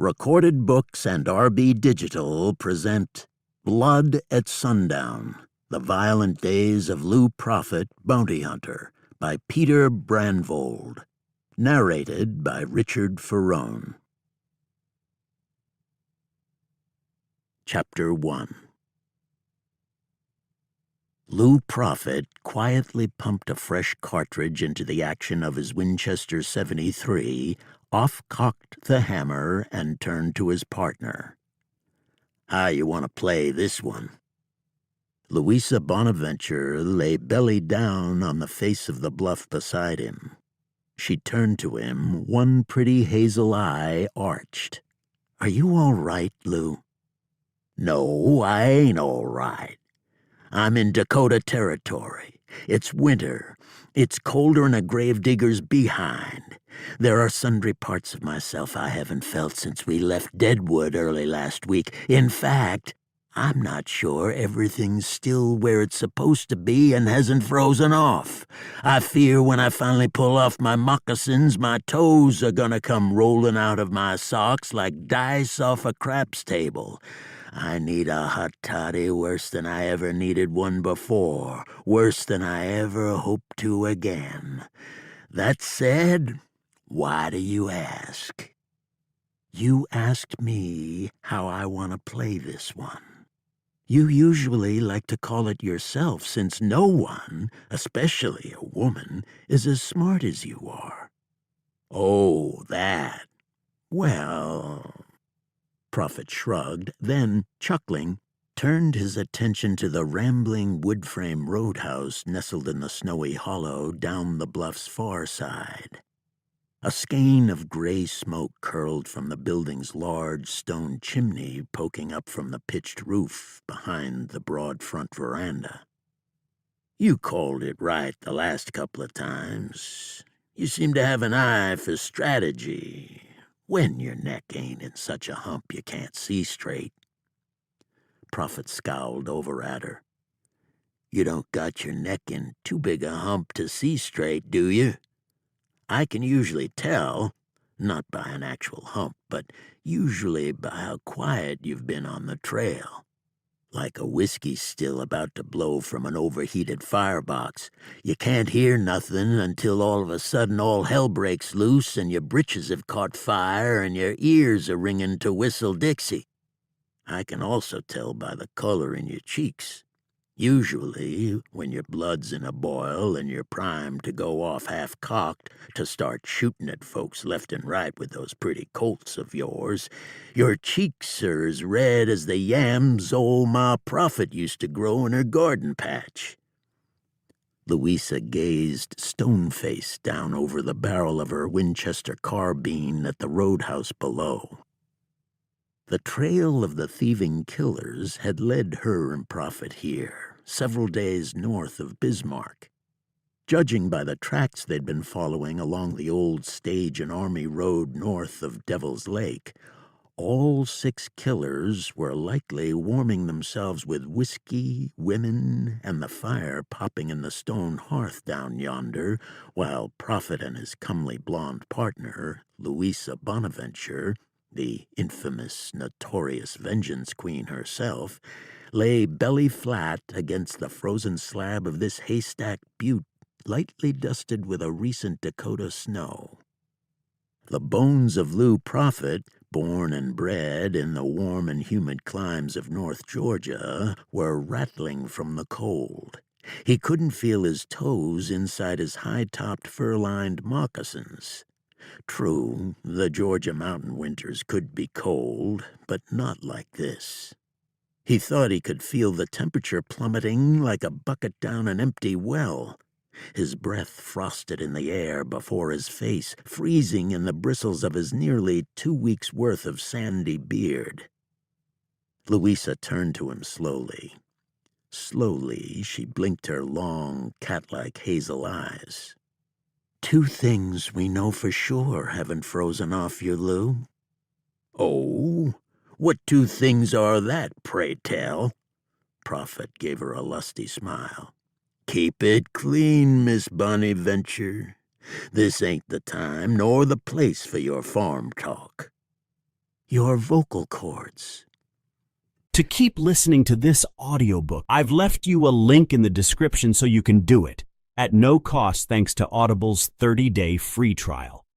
Recorded Books and RB Digital present Blood at Sundown, The Violent Days of Lou Prophet, Bounty Hunter, by Peter Brandvold. Narrated by Richard Ferrone. Chapter 1. Lou Prophet quietly pumped a fresh cartridge into the action of his Winchester 73, off-cocked the hammer, and turned to his partner. "How you want to play this one?" Louisa Bonaventure lay belly down on the face of the bluff beside him. She turned to him, one pretty hazel eye arched. "Are you all right, Lou?" "No, I ain't all right. I'm in Dakota Territory. It's winter. It's colder'n a gravedigger's behind. There are sundry parts of myself I haven't felt since we left Deadwood early last week. In fact, I'm not sure everything's still where it's supposed to be and hasn't frozen off. I fear when I finally pull off my moccasins, my toes are gonna come rolling out of my socks like dice off a craps table. I need a hot toddy worse than I ever needed one before, worse than I ever hope to again. That said, why do you ask?" "You asked me how I want to play this one. You usually like to call it yourself, since no one, especially a woman, is as smart as you are." "Oh, that. Well..." Prophet shrugged, then, chuckling, turned his attention to the rambling wood-frame roadhouse nestled in the snowy hollow down the bluff's far side. A skein of gray smoke curled from the building's large stone chimney poking up from the pitched roof behind the broad front veranda. "You called it right the last couple of times. You seem to have an eye for strategy. When your neck ain't in such a hump you can't see straight." Prophet scowled over at her. "You don't got your neck in too big a hump to see straight, do you? I can usually tell, not by an actual hump, but usually by how quiet you've been on the trail. Like a whiskey still about to blow from an overheated firebox. You can't hear nothing until all of a sudden all hell breaks loose and your britches have caught fire and your ears are ringing to Whistle Dixie. I can also tell by the color in your cheeks. Usually, when your blood's in a boil and you're primed to go off half-cocked to start shooting at folks left and right with those pretty Colts of yours, your cheeks are as red as the yams old Ma Prophet used to grow in her garden patch." Louisa gazed stone-faced down over the barrel of her Winchester carbine at the roadhouse below. The trail of the thieving killers had led her and Prophet here, several days north of Bismarck. Judging by the tracks they'd been following along the old stage and army road north of Devil's Lake, all 6 killers were likely warming themselves with whiskey, women, and the fire popping in the stone hearth down yonder, while Prophet and his comely blonde partner, Louisa Bonaventure, the infamous, notorious Vengeance Queen herself, lay belly flat against the frozen slab of this haystack butte, lightly dusted with a recent Dakota snow. The bones of Lou Prophet, born and bred in the warm and humid climes of North Georgia, were rattling from the cold. He couldn't feel his toes inside his high-topped fur-lined moccasins. True, the Georgia mountain winters could be cold, but not like this. He thought he could feel the temperature plummeting like a bucket down an empty well. His breath frosted in the air before his face, freezing in the bristles of his nearly 2 weeks' worth of sandy beard. Louisa turned to him slowly. Slowly, she blinked her long, cat-like hazel eyes. "2 things we know for sure haven't frozen off you, Lou." "Oh? What 2 things are that, pray tell?" Prophet gave her a lusty smile. "Keep it clean, Miss Bonaventure. This ain't the time nor the place for your farm talk." Your vocal cords. To keep listening to this audiobook, I've left you a link in the description so you can do it, at no cost thanks to Audible's 30-day free trial.